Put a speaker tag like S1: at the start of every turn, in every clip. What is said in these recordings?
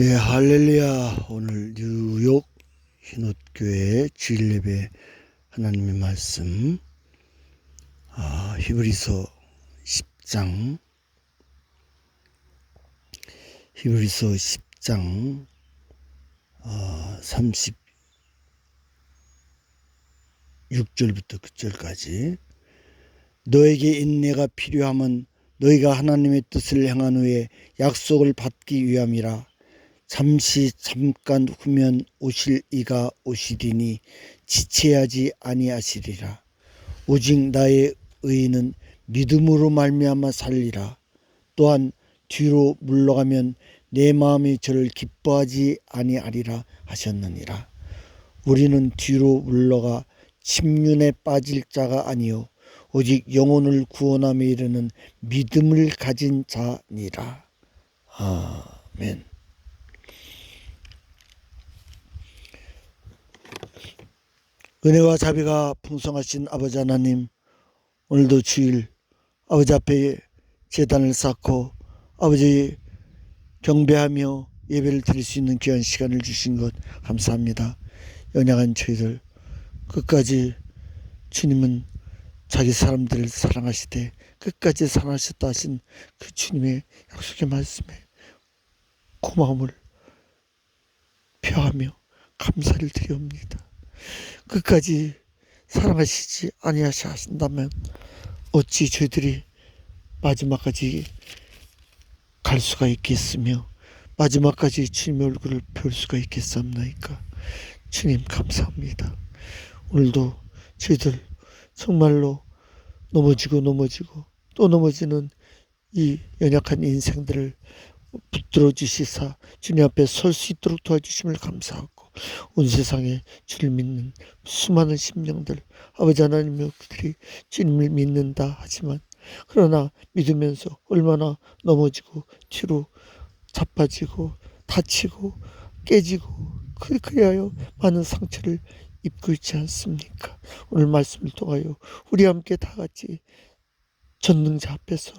S1: 예, 할렐루야. 오늘 뉴욕 흰옷교회 주일예배 하나님의 말씀, 히브리서 10장, 히브리서 10장 36절부터 9절까지. 너에게 인내가 필요함은 너희가 하나님의 뜻을 행한 후에 약속을 받기 위함이라. 잠깐 후면 오실 이가 오시리니 지체하지 아니하시리라. 오직 나의 의인은 믿음으로 말미암아 살리라. 또한 뒤로 물러가면 내 마음이 저를 기뻐하지 아니하리라 하셨느니라. 우리는 뒤로 물러가 침륜에 빠질 자가 아니요 오직 영혼을 구원함에 이르는 믿음을 가진 자니라. 아멘. 은혜와 자비가 풍성하신 아버지 하나님, 오늘도 주일 아버지 앞에 제단을 쌓고 아버지 경배하며 예배를 드릴 수 있는 귀한 시간을 주신 것 감사합니다. 연약한 저희들 끝까지 주님은 자기 사람들을 사랑하시되 끝까지 사랑하셨다 하신 그 주님의 약속의 말씀에 고마움을 표하며 감사를 드리옵니다. 끝까지 사랑하시지 아니하신다면 어찌 저희들이 마지막까지 갈 수가 있겠으며 마지막까지 주님의 얼굴을 볼 수가 있겠사옵나이까. 주님 감사합니다. 오늘도 저희들 정말로 넘어지고 또 넘어지는 이 연약한 인생들을 붙들어 주시사 주님 앞에 설 수 있도록 도와주심을 감사하고, 온 세상에 주를 믿는 수많은 심령들, 아버지 하나님의 그들이 주님을 믿는다 하지만 그러나 믿으면서 얼마나 넘어지고 뒤로 자빠지고 다치고 깨지고 그리하여 많은 상처를 입고 있지 않습니까? 오늘 말씀을 통하여 우리 함께 다 같이 전능자 앞에서,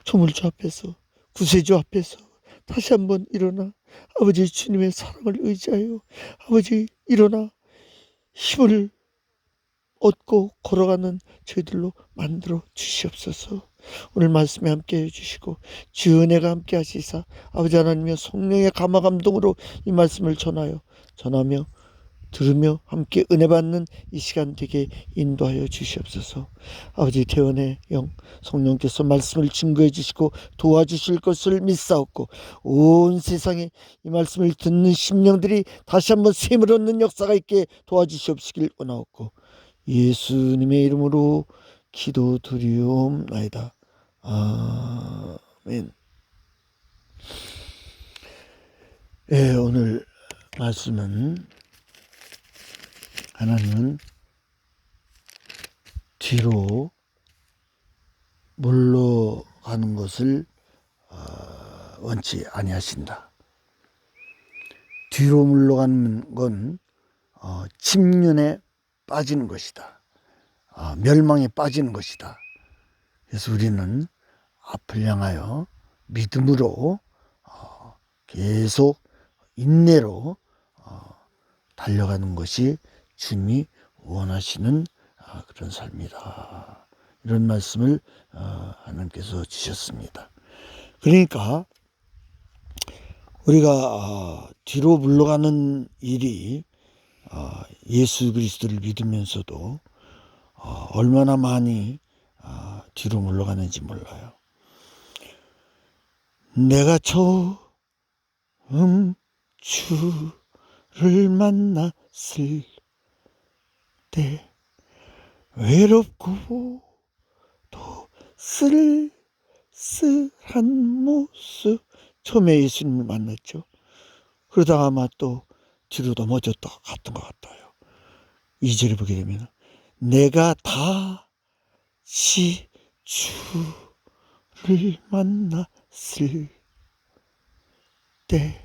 S1: 조물주 앞에서, 구세주 앞에서 다시 한번 일어나 아버지 주님의 사랑을 의지하여 아버지 일어나 힘을 얻고 걸어가는 저희들로 만들어 주시옵소서. 오늘 말씀에 함께 해주시고 주의 은혜가 함께 하시사 아버지 하나님의 성령의 감화 감동으로 이 말씀을 전하며 들으며 함께 은혜 받는 이 시간 되게 인도하여 주시옵소서. 아버지 태원의 영 성령께서 말씀을 증거해 주시고 도와주실 것을 믿사옵고, 온 세상에 이 말씀을 듣는 심령들이 다시 한번 샘을 얻는 역사가 있게 도와주시옵시길 원하옵고, 예수님의 이름으로 기도드리옵나이다. 아멘. 네, 오늘 말씀은 하나님은 뒤로 물러가는 것을 원치 아니하신다. 뒤로 물러가는 건 침륜에 빠지는 것이다. 멸망에 빠지는 것이다. 그래서 우리는 앞을 향하여 믿음으로 계속 인내로 달려가는 것이 주님이 원하시는 그런 삶이다. 이런 말씀을 하나님께서 주셨습니다. 그러니까 우리가 뒤로 물러가는 일이 예수 그리스도를 믿으면서도 얼마나 많이 뒤로 물러가는지 몰라요. 내가 처음 주를 만났을 때 외롭고 또 쓸쓸한 모습, 처음에 예수님을 만났죠. 그러다가 아마 또 뒤로 넘어졌다 갔던 것 같아요. 2절에 보게 되면 내가 다시 주를 만났을 때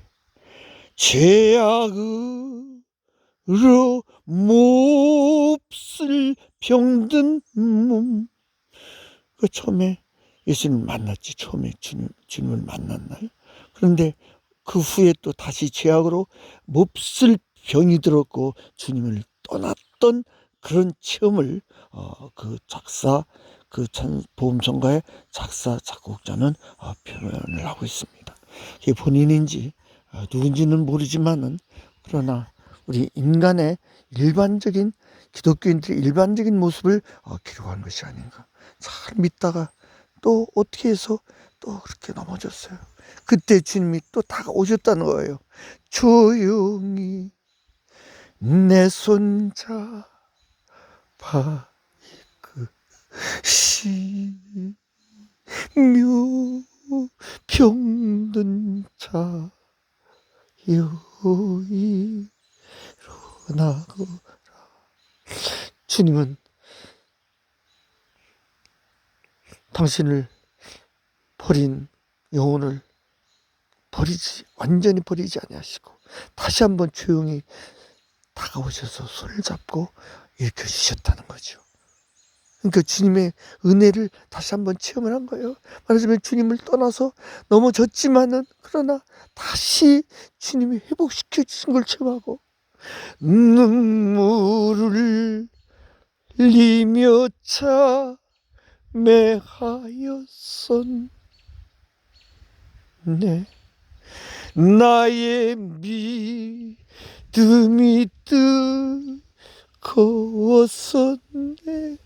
S1: 죄악으로 몹쓸 병든 몸. 그 처음에 예수님을 만났지. 처음에 주님을 만난 날. 그런데 그 후에 또 다시 죄악으로 몹쓸 병이 들었고 주님을 떠났던 그런 체험을 그 작사, 그 보험성가의 작사 작곡자는 표현을 하고 있습니다. 이게 본인인지 누군지는 모르지만은, 그러나 우리 인간의 일반적인, 기독교인들의 일반적인 모습을 기록한 것이 아닌가. 잘 믿다가 또 어떻게 해서 또 그렇게 넘어졌어요. 그때 주님이 또 다가오셨다는 거예요. 조용히 내 손잡아 시며 병든 자 여기 일어나고. 주님은 당신을 버린 영혼을 완전히 버리지 아니하시고 다시 한번 조용히 다가오셔서 손을 잡고 일으켜 주셨다는 거죠. 그러니까 주님의 은혜를 다시 한번 체험을 한 거예요. 말하자면 주님을 떠나서 넘어졌지만은, 그러나 다시 주님이 회복시켜 주신 걸 체험하고, 눈물을 흘리며 참회하였었네. 나의 믿음이 뜨거웠었네.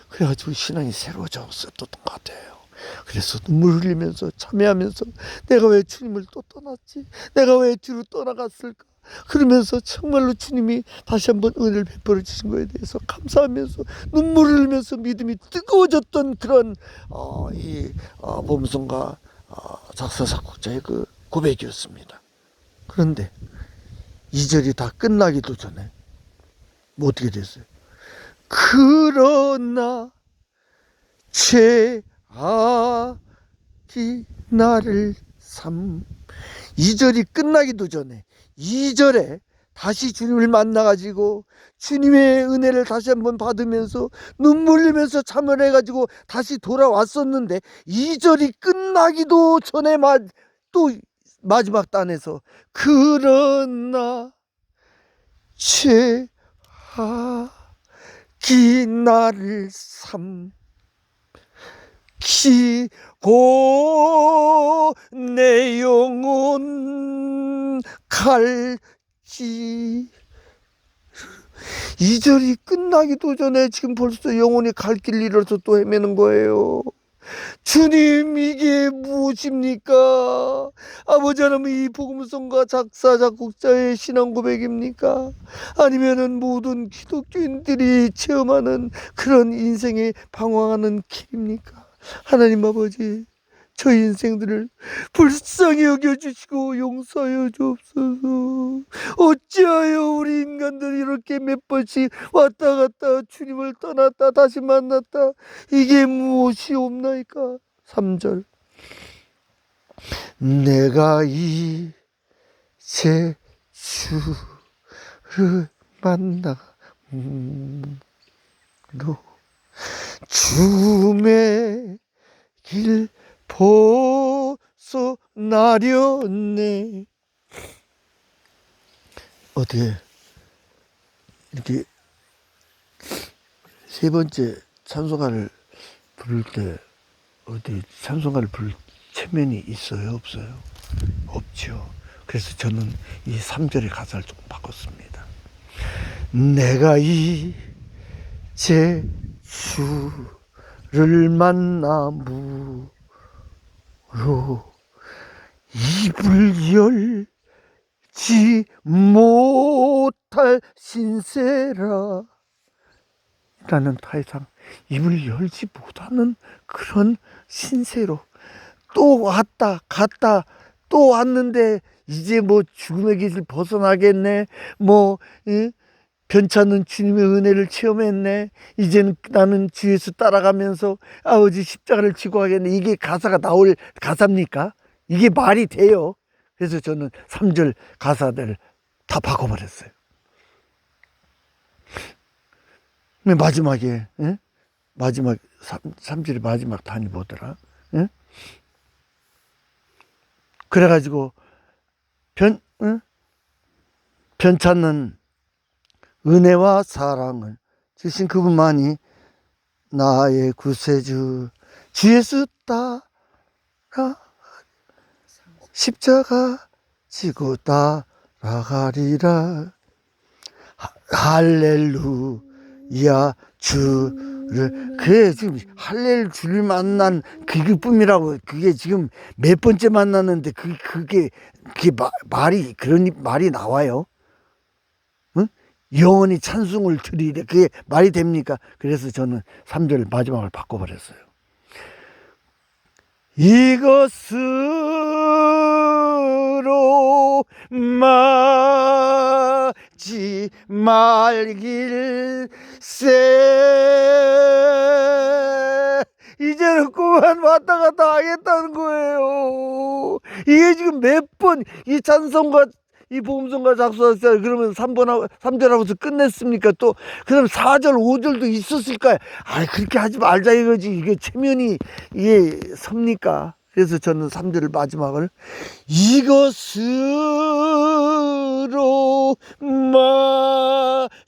S1: 그래가지고 신앙이 새로워졌었던 것 같아요. 그래서 눈물 흘리면서 참회하면서, 내가 왜 주님을 또 떠났지? 내가 왜 뒤로 떠나갔을까? 그러면서 정말로 주님이 다시 한번 은혜를 베풀어 주신 거에 대해서 감사하면서 눈물을 흘리면서 믿음이 뜨거워졌던 그런 이 보험성가 작사 작곡자의 그 고백이었습니다. 그런데 2절이 다 끝나기도 전에 뭐 어떻게 됐어요? 그러나 죄악이 나를 2절이 끝나기도 전에 2절에 다시 주님을 만나가지고 주님의 은혜를 다시 한번 받으면서 눈물 흘리면서 참여를 해가지고 다시 돌아왔었는데, 2절이 끝나기도 전에 또 마지막 단에서 그러나 죄악이 나를 삼키고 내 영혼 갈지. 2절이 끝나기도 전에 지금 벌써 영혼이 갈 길 잃어서 또 헤매는 거예요. 주님, 이게 무엇입니까? 아버지 하나님, 이 복음성가 작사 작곡자의 신앙 고백입니까? 아니면은 모든 기독교인들이 체험하는 그런 인생에 방황하는 길입니까? 하나님 아버지, 저희 인생들을 불쌍히 여겨주시고 용서하여 주옵소서. 어찌하여 우리 인간들이 이렇게 몇 번씩 왔다 갔다 주님을 떠났다 다시 만났다, 이게 무엇이옵나이까? 3절, 내가 이제 주를 만나 죽음의 길 벗어나려네. 어떻게 이렇게 세 번째 찬송가를 부를 때 어디 찬송가를 부를 체면이 있어요, 없어요? 없죠. 그래서 저는 이 3절의 가사를 좀 바꿨습니다. 내가 이제 주를 만남으로 입을 열지 못할 신세라. 나는 더 이상 입을 열지 못하는 그런 신세로 또 왔다 갔다 또 왔는데, 이제 뭐 죽음의 길을 벗어나겠네, 뭐 변찮은 주님의 은혜를 체험했네, 이제는 나는 주 예수 따라가면서 아버지 십자가를 지고 가겠네, 이게 가사가 나올 가사입니까? 이게 말이 돼요? 그래서 저는 3절 가사들 다 바꿔버렸어요. 마지막에 마지막 3절의 마지막 단이 뭐더라? 그래가지고 응? 편찮는 은혜와 사랑을 주신 그분만이 나의 구세주. 주 예수 따라 십자가 지고 따라가리라. 할렐루야 주를. 그게 지금 할렐 주를 만난 그뿐이라고. 그게 지금 몇 번째 만났는데 그게 말이 그런 말이 나와요? 응? 영원히 찬송을 드리래. 그게 말이 됩니까? 그래서 저는 3절 마지막을 바꿔버렸어요. 이것으로 마지 말길세. 이제는 그만 왔다 갔다 하겠다는 거예요. 이게 지금 몇 번 이 찬송가 이 복음성가 작사했어요. 그러면 3절하고서 끝냈습니까? 또 그다음 4절 5절도 있었을까요? 아, 그렇게 하지 말자 이거지. 이게 체면이 이게 섭니까? 그래서 저는 3절을 마지막을 이것으로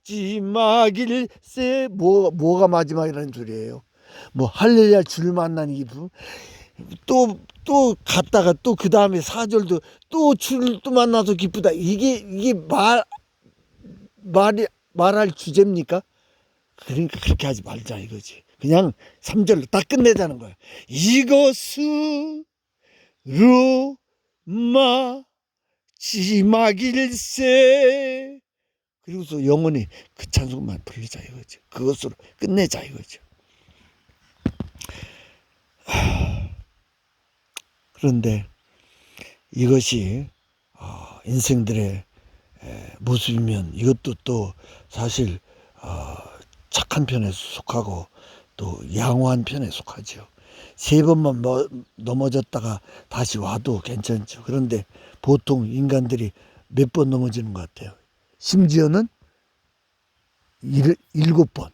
S1: 마지막일세. 뭐가 마지막이라는 소리예요? 뭐 할렐루야 주를 만난 이분, 또 갔다가 또 그 다음에 4절도 또 주를 또 만나서 기쁘다. 이게 말할 주제입니까? 그러니까 그렇게 하지 말자 이거지. 그냥 3절로 딱 끝내자는 거야. 이것으로 마지막일세. 그리고서 영원히 그 찬송만 부르자 이거지. 그것으로 끝내자 이거죠. 그런데 이것이 인생들의 모습이면 이것도 또 사실 착한 편에 속하고 또 양호한 편에 속하죠. 3번만 넘어졌다가 다시 와도 괜찮죠. 그런데 보통 인간들이 몇 번 넘어지는 것 같아요. 심지어는 7번,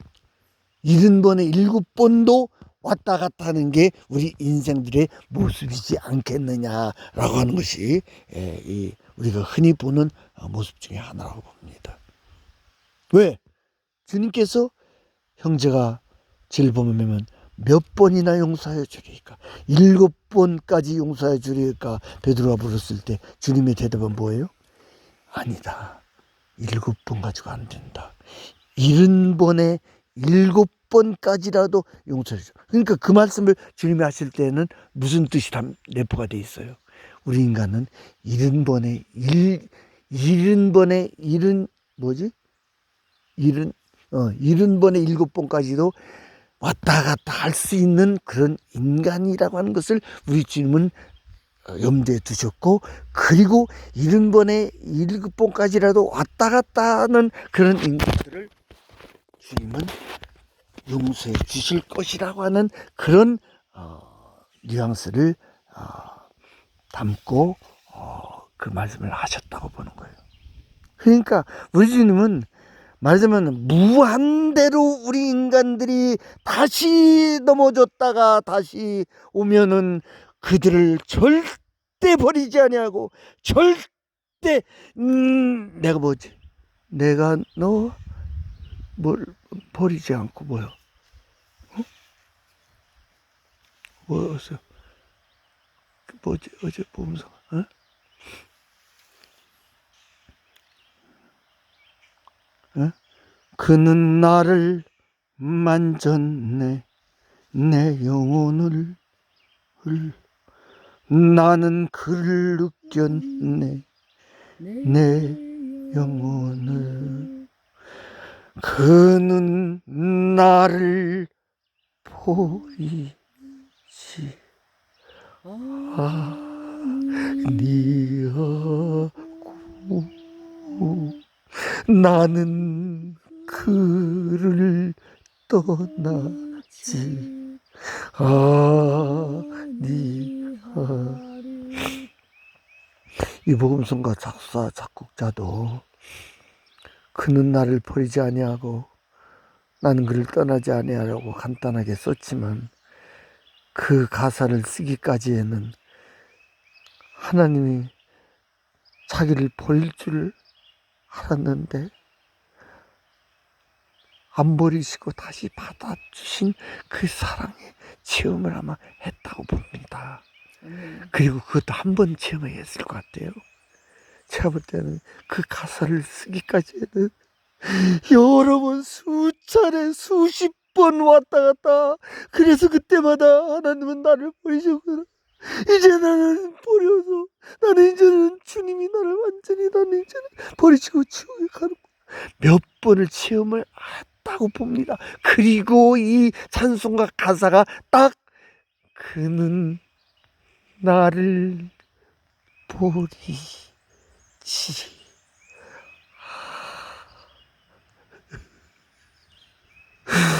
S1: 70번에 7번도 왔다 갔다 하는 게 우리 인생들의 모습이지 않겠느냐라고 하는 것이 우리가 흔히 보는 모습 중에 하나라고 봅니다. 왜? 주님께서 형제가 죄를 범하면 몇 번이나 용서해 주리까? 7번까지 용서해 주리까? 베드로가 물었을 때 주님의 대답은 뭐예요? 아니다. 7번 가지고 안 된다. 70번에 7번까지라도 용서해 줘. 그러니까 그 말씀을 주님이 하실 때는 무슨 뜻이 내포가 돼 있어요? 우리 인간은 70번에 7번에 왔다 갔다 할 수 있는 그런 인간이라고 하는 것을 우리 주님은 염두에 두셨고, 그리고 70번에 7번까지라도 왔다 갔다 하는 그런 인간들을 주님은 용서해 주실 것이라고 하는 그런 뉘앙스를 담고 그 말씀을 하셨다고 보는 거예요. 그러니까 우리 주님은 말하자면 무한대로 우리 인간들이 다시 넘어졌다가 다시 오면은 그들을 절대 버리지 아니하고, 절대 내가 뭐지? 내가 너 뭘 버리지 않고 뭐요? 뭐였어? 뭐지? 어제 보면서 그는 나를 만졌네. 내 영혼을 나는 그를 느꼈네. 내 영혼을. 그는 나를 보이지 아니하고 나는 그를 떠나지 아니하리. 이 복음성가 작사 작곡자도 그는 나를 버리지 아니하고 나는 그를 떠나지 아니하라고 간단하게 썼지만, 그 가사를 쓰기까지에는 하나님이 자기를 버릴 줄 알았는데 안 버리시고 다시 받아주신 그 사랑의 체험을 아마 했다고 봅니다. 그리고 그것도 한 번 체험했을 것 같아요. 제가 볼 때는 그 가사를 쓰기까지는 여러 번 수차례 수십 번 왔다 갔다. 그래서 그때마다 하나님은 나를 버리셨구나. 이제 나는 버려서 나는 이제는 주님이 나를 완전히 나는 이제는 버리시고 지옥에 가는 몇 번을 체험을 했다고 봅니다. 그리고 이 찬송가 가사가 딱 그는 나를 버리지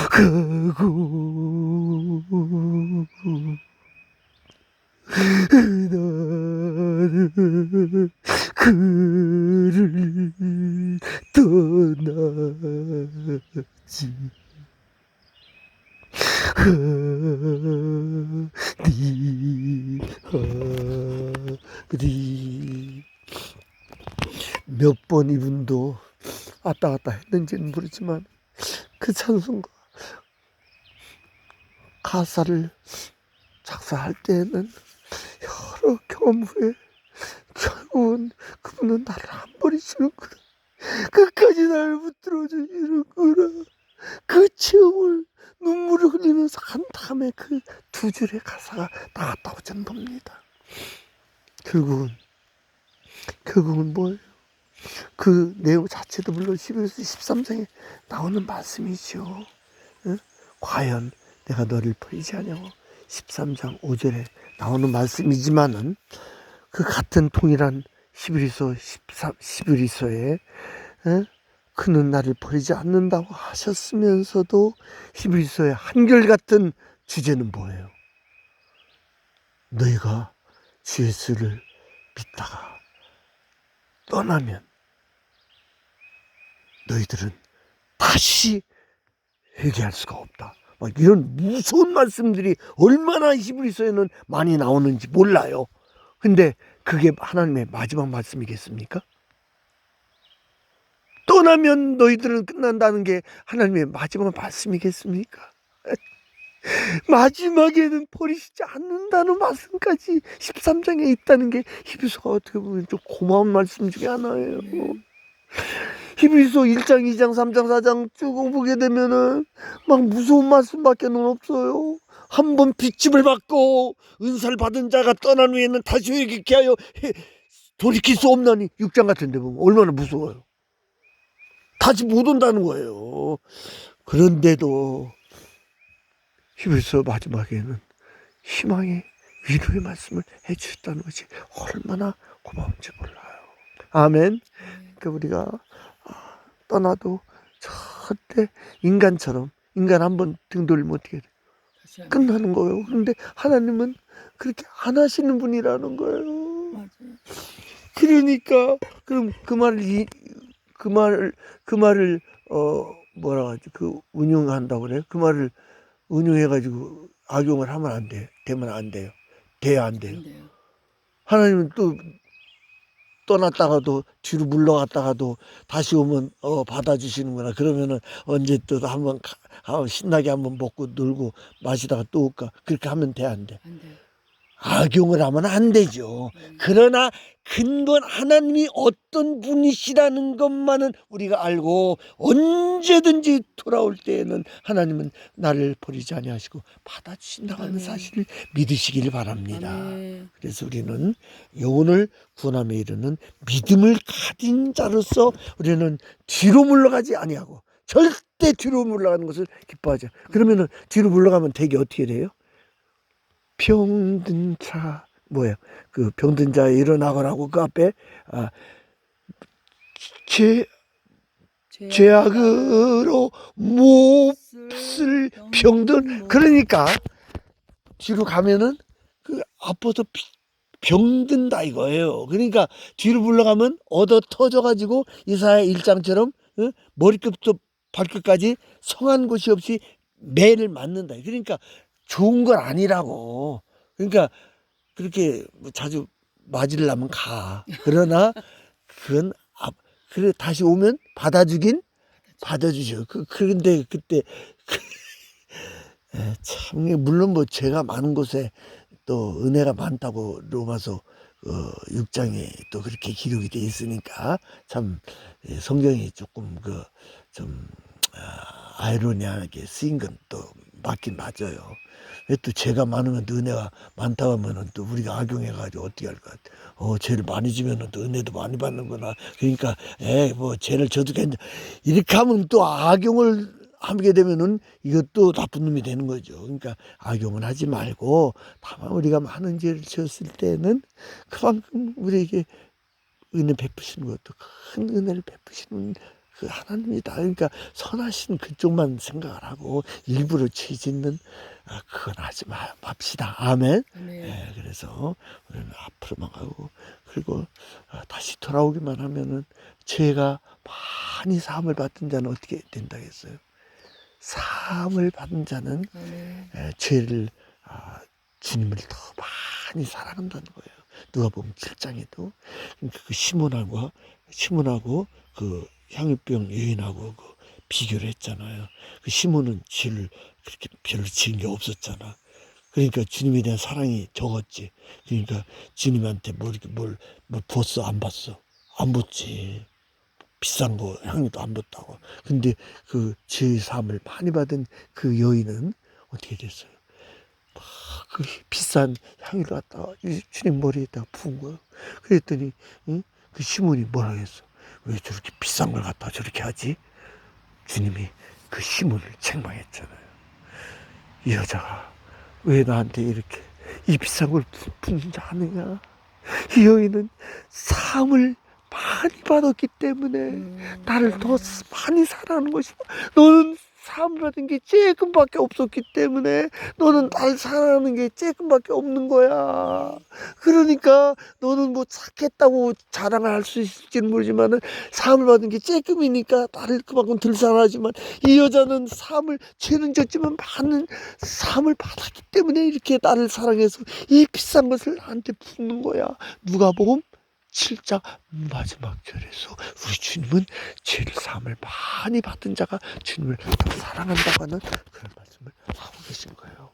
S1: 가고 나는 그를 떠나지 아니하리. 몇 번 이분도 왔다 갔다 했는지는 모르지만 그 찬송가 가사를 작사할 때에는 여러 경험 후에 결국은 그분은 나를 안 버리시는구나, 끝까지 나를 붙들어 주시는구나, 그 체험을 눈물을 흘리면서 한 다음에 그 두 줄의 가사가 나왔다고 저는 봅니다. 결국은 뭐예요? 그 내용 자체도 물론 11서 13장에 나오는 말씀이죠. 응? 과연 내가 너를 버리지 않냐고 13장 5절에 나오는 말씀이지만은 그 같은 동일한 11서에 그는 나를 버리지 않는다고 하셨으면서도 11서의 한결같은 주제는 뭐예요? 너희가 주 예수를 믿다가 떠나면 너희들은 다시 회개할 수가 없다. 막 이런 무서운 말씀들이 얼마나 히브리서에는 많이 나오는지 몰라요. 근데 그게 하나님의 마지막 말씀이겠습니까? 떠나면 너희들은 끝난다는 게 하나님의 마지막 말씀이겠습니까? 마지막에는 버리시지 않는다는 말씀까지 13장에 있다는 게 히브리서가 어떻게 보면 좀 고마운 말씀 중에 하나예요. 히브리서 1장, 2장, 3장, 4장 쭉 보게 되면은 막 무서운 말씀밖에는 없어요. 한번 빚짐을 받고 은사를 받은 자가 떠난 후에는 다시 회개케 하여 돌이킬 수 없나니 6장 같은 데 보면 얼마나 무서워요. 다시 못 온다는 거예요. 그런데도 히브리서 마지막에는 희망의 위로의 말씀을 해주셨다는 것이 얼마나 고마운지 몰라요. 아멘. 그러니까 우리가 떠나도 절대 인간처럼 인간 한번 등 돌리면 어떻게 돼? 끝나는 거예요. 그런데 하나님은 그렇게 안 하시는 분이라는 거예요.
S2: 맞아요.
S1: 그러니까 그럼 그 말을 뭐라 하지? 그 운용한다고 그래요? 그 말을 운용해가지고 악용을 하면 안 돼. 되면 안 돼요. 돼야 안 돼요. 하나님은 또 떠났다가도 뒤로 물러갔다가도 다시 오면 받아주시는구나. 그러면은 언제 또 한번 신나게 한번 먹고 놀고 마시다가 또 올까? 그렇게 하면 돼, 안 돼?
S2: 안 돼요.
S1: 악용을 하면 안 되죠. 그러나 근본 하나님이 어떤 분이시라는 것만은 우리가 알고 언제든지 돌아올 때에는 하나님은 나를 버리지 아니하시고 받아주신다고 하는 사실을 믿으시길 바랍니다.
S2: 아멘.
S1: 그래서 우리는 영혼을 구원함에 이르는 믿음을 가진 자로서 우리는 뒤로 물러가지 아니하고 절대 뒤로 물러가는 것을 기뻐하죠. 그러면은 뒤로 물러가면 되게 어떻게 돼요? 병든 자 뭐예요? 그 병든 자 일어나거라고 그 앞에 죄악으로 몹쓸 병든. 그러니까 뒤로 가면은 그 아파서 병든다 이거예요. 그러니까 뒤로 물러가면 얻어 터져가지고 이사야 1장처럼 머리끝부터 발끝까지 성한 곳이 없이 매를 맞는다. 그러니까 좋은 건 아니라고. 그러니까 그렇게 자주 맞으려면 가. 그러나 그건 그래 다시 오면 받아주긴 받아주죠. 그런데 그때 참 물론 뭐 죄가 많은 곳에 또 은혜가 많다고 로마서 6장에 또 그렇게 기록이 돼 있으니까 참 성경이 조금 좀 아이러니하게 쓰인 건 또 맞긴 맞아요. 왜 또 죄가 많으면 또 은혜가 많다고 하면은 또 우리가 악용해가지고 어떻게 할 것 같아. 죄를 많이 지면은 또 은혜도 많이 받는구나. 그러니까 뭐 죄를 져도 괜찮. 이렇게 하면 또 악용을 하게 되면은 이것도 나쁜 놈이 되는 거죠. 그러니까 악용은 하지 말고 다만 우리가 많은 죄를 지었을 때는 그만큼 우리에게 은혜 베푸시는 것도 큰 은혜를 베푸시는 그 하나님이다. 그러니까 선하신 그쪽만 생각을 하고 일부러 죄 짓는 그건 하지 맙시다. 아멘. 그래서 우리는 앞으로만 가고 그리고 다시 돌아오기만 하면은 죄가 많이 사함을 받은 자는 어떻게 된다 했어요? 사함을 받은 자는 죄를 주님을 더 많이 사랑한다는 거예요. 누가 보면 7장에도 그 시몬하고 그 향유병 여인하고 그 비교를 했잖아요. 그 시몬은 죄를 그렇게 별로 지은 게 없었잖아. 그러니까 주님에 대한 사랑이 적었지. 그러니까 주님한테 뭘 부었어? 안 봤어? 안 봤지. 비싼 거 향유도 안 받다고. 근데 그 죄의 사함을 많이 받은 그 여인은 어떻게 됐어요? 그 비싼 향유를 갖다가 주님 머리에다 부은 거예요. 그랬더니 그 시몬이 뭐라 했어? 왜 저렇게 비싼 걸 갖다가 저렇게 하지? 주님이 그 시몬을 책망했잖아요. 이 여자가 왜 나한테 이렇게 이 비싼 걸 붓는지 아느냐? 이 여인은 사함을 많이 받았기 때문에 나를 더 많이 사랑하는 것이다. 너는 사함을 받은 게 조금밖에 없었기 때문에 너는 나를 사랑하는 게 조금밖에 없는 거야. 그러니까 너는 뭐 착했다고 자랑을 할 수 있을지는 모르지만은 사함을 받은 게 조금이니까 나를 그만큼 덜 사랑하지만 이 여자는 죄는 졌지만 많은 사함을 받았기 때문에 이렇게 나를 사랑해서 이 비싼 것을 나한테 붓는 거야. 누가복음 7장 마지막 절에서 우리 주님은 죄를 사함을 많이 받은 자가 주님을 더 사랑한다고 하는 그런 말씀을 하고 계신 거예요.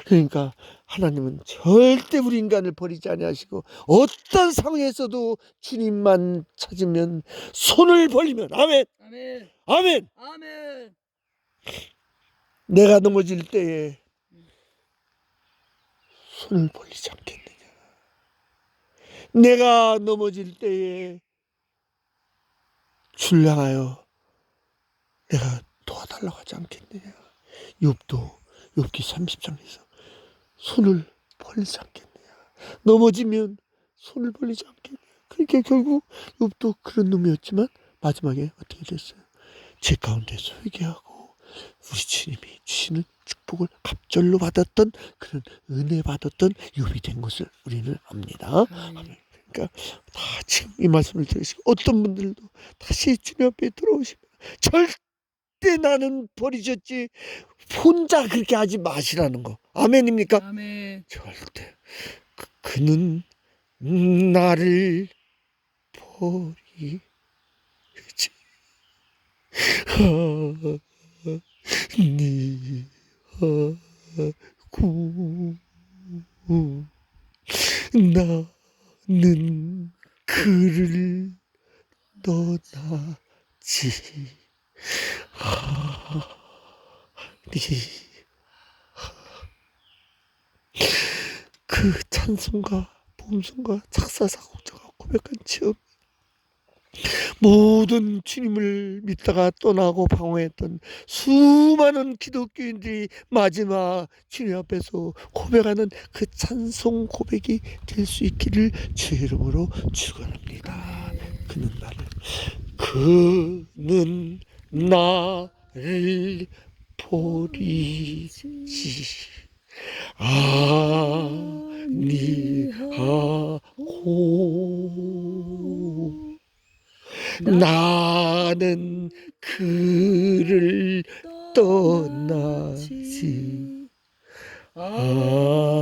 S1: 그러니까 하나님은 절대 우리 인간을 버리지 아니하시고 어떤 상황에서도 주님만 찾으면 손을 벌리면 아멘.
S2: 아멘.
S1: 아멘.
S2: 아멘.
S1: 내가 넘어질 때에 손을 벌리지 않겠느냐. 내가 넘어질 때에 주를 향하여 내가 도와달라고 하지 않겠느냐. 욥기 30장에서 손을 벌리지 않겠느냐. 넘어지면 손을 벌리지 않겠느냐. 그러니까 결국 욥도 그런 놈이었지만 마지막에 어떻게 됐어요? 제 가운데서 회개하고 우리 주님이 주시는 축복을 갑절로 받았던 그런 은혜 받았던 욥이 된 것을 우리는 압니다. 그러니까 다 지금 이 말씀을 들으시고 어떤 분들도 다시 주님 앞에 들어오시면 절대 나는 버리셨지 혼자 그렇게 하지 마시라는 거. 아멘입니까?
S2: 아멘.
S1: 절대 그는 나를 버리지 아니하고 나는 그를 떠나지 그 찬송가 봉송가 작사사곡자가 고백한 즉 모든 주님을 믿다가 떠나고 방황했던 수많은 기독교인들이 마지막 주님 앞에서 고백하는 그 찬송 고백이 될 수 있기를 주의 이름으로 축원합니다. 그는 나를 버리지 아니하고 나는 그를 떠나지 아니하리.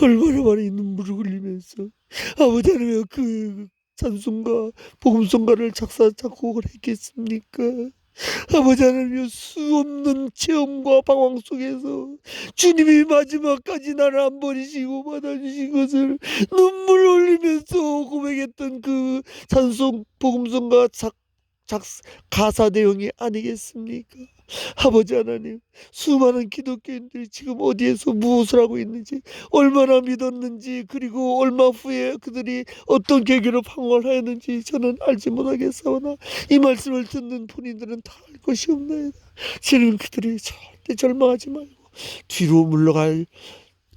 S1: 얼마나 많이 눈물을 흘리면서 아버지 하나님 그 찬송가 복음송가를 작곡을 했겠습니까? 아버지 하나님 수 없는 체험과 방황 속에서 주님이 마지막까지 나를 안 버리시고 받아주신 것을 눈물 흘리면서 고백했던 그 찬송 복음송가 가사 내용이 아니겠습니까? 아버지 하나님, 수많은 기독교인들이 지금 어디에서 무엇을 하고 있는지, 얼마나 믿었는지, 그리고 얼마 후에 그들이 어떤 계기로 방황을 하였는지 저는 알지 못하겠사오나 이 말씀을 듣는 본인들은 다 알 것이옵나이다. 지금 그들이 절대 절망하지 말고 뒤로 물러갈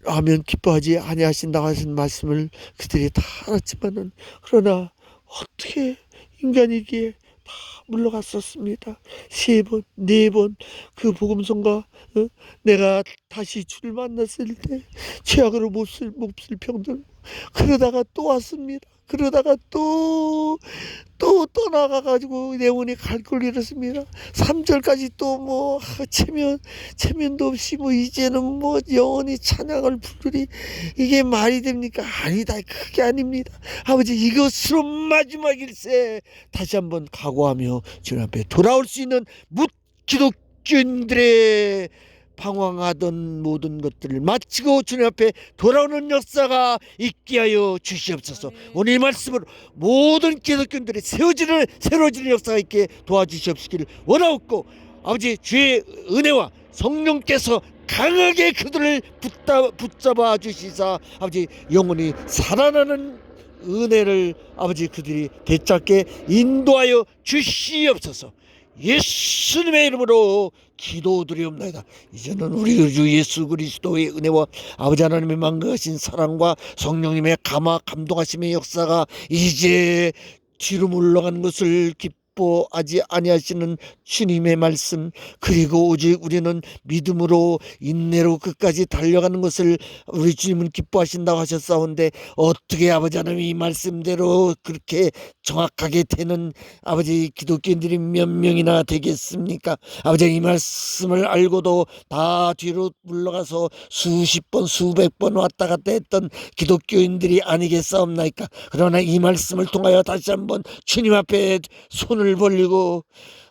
S1: 하면 기뻐하지 아니하신다 하신 말씀을 그들이 다 알았지만은, 그러나 어떻게 인간이기에 다 물러갔었습니다. 3번, 4번 그 복음성가 내가 다시 주를 만났을 때 최악으로 몹쓸 병들, 그러다가 또 왔습니다. 그러다가 또 떠나가가지고 내 영혼이 갈 걸 잃었습니다. 3절까지 또 뭐 체면도 없이 뭐 이제는 뭐 영원히 찬양을 부르리, 이게 말이 됩니까? 아니다, 그게 아닙니다. 아버지, 이것으로 마지막일세 다시 한번 각오하며 주님 앞에 돌아올 수 있는 기독교인들의 방황하던 모든 것들을 마치고 주님 앞에 돌아오는 역사가 있게 하여 주시옵소서. 오늘 이 말씀으로 모든 기독교인들이 새로워지는 역사가 있게 도와주시옵시기를 원하옵고, 아버지 주의 은혜와 성령께서 강하게 그들을 붙잡아 주시사 아버지 영원히 살아나는 은혜를 아버지 그들이 되찾게 인도하여 주시옵소서. 예수님의 이름으로 기도드리옵나이다. 이제는 우리 주 예수 그리스도의 은혜와 아버지 하나님의 만거하신 사랑과 성령님의 감동하심의 역사가 이제 뒤로 물러간 것을 기뻐하지 아니하시는 주님의 말씀, 그리고 오직 우리는 믿음으로 인내로 끝까지 달려가는 것을 우리 주님은 기뻐하신다고 하셨사온데, 어떻게 아버지 하나님 이 말씀대로 그렇게 정확하게 되는 아버지 기독교인들이 몇 명이나 되겠습니까? 아버지, 이 말씀을 알고도 다 뒤로 물러가서 수십 번 수백 번 왔다 갔다 했던 기독교인들이 아니겠사옵나이까? 그러나 이 말씀을 통하여 다시 한번 주님 앞에 손을 벌리고,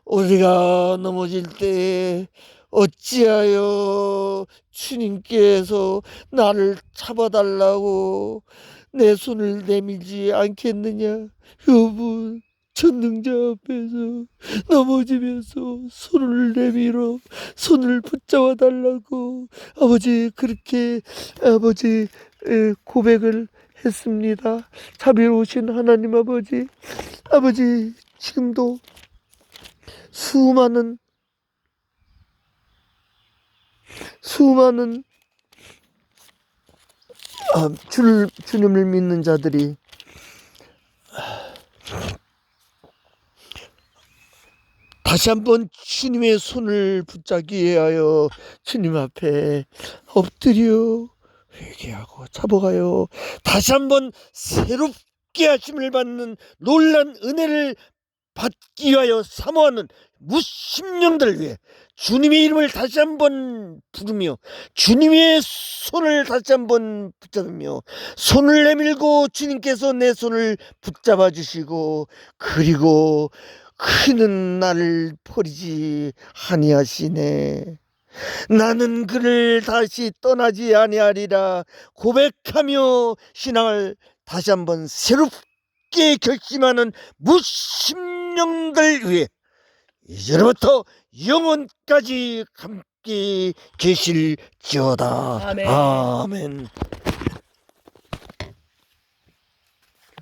S1: 우리가 넘어질 때 어찌하여 주님께서 나를 잡아달라고 내 손을 내밀지 않겠느냐? 여분, 전능자 앞에서 넘어지면서 손을 내밀어 손을 붙잡아 달라고 아버지 그렇게 아버지 고백을 했습니다. 자비로우신 하나님 아버지, 아버지 지금도 수많은 주님을 믿는 자들이 다시 한번 주님의 손을 붙잡기 위하여 주님 앞에 엎드려 회개하고 잡아가요 다시 한번 새롭게 하심을 받는 놀란 은혜를 받기 위하여 사모하는 무심령들을 위해 주님의 이름을 다시 한번 부르며 주님의 손을 다시 한번 붙잡으며 손을 내밀고 주님께서 내 손을 붙잡아 주시고, 그리고 그는 나를 버리지 아니하시네. 나는 그를 다시 떠나지 아니하리라 고백하며 신앙을 다시 한번 새롭게 결심하는 무심령들 위해 이제부터 영원까지 함께 계실지어다. 아멘. 아멘.